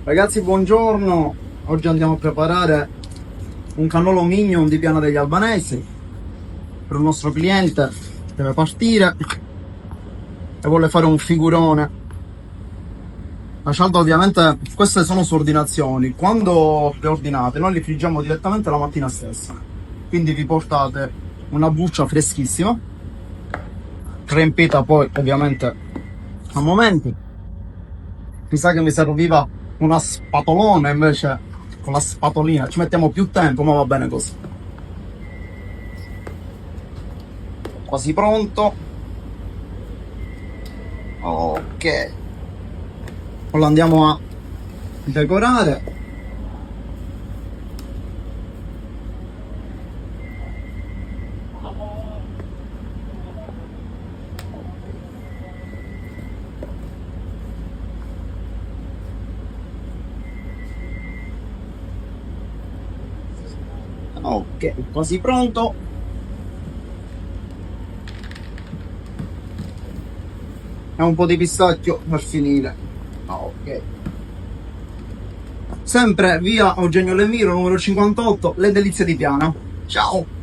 Ragazzi, buongiorno. Oggi andiamo a preparare un cannolo mignon di Piana degli Albanesi per un nostro cliente che deve partire e vuole fare un figurone. Lasciando ovviamente, queste sono su ordinazioni. Quando le ordinate noi li friggiamo direttamente la mattina stessa, quindi vi portate una buccia freschissima riempita poi ovviamente a momenti. Mi sa che mi serviva una spatolona, invece con la spatolina ci mettiamo più tempo, ma va bene così. Quasi pronto. Ok, ora andiamo a decorare. Ok, quasi pronto. E un po' di pistacchio per finire. Ok. Sempre via Eugenio Lemiro, numero 58, le delizie di Piana. Ciao!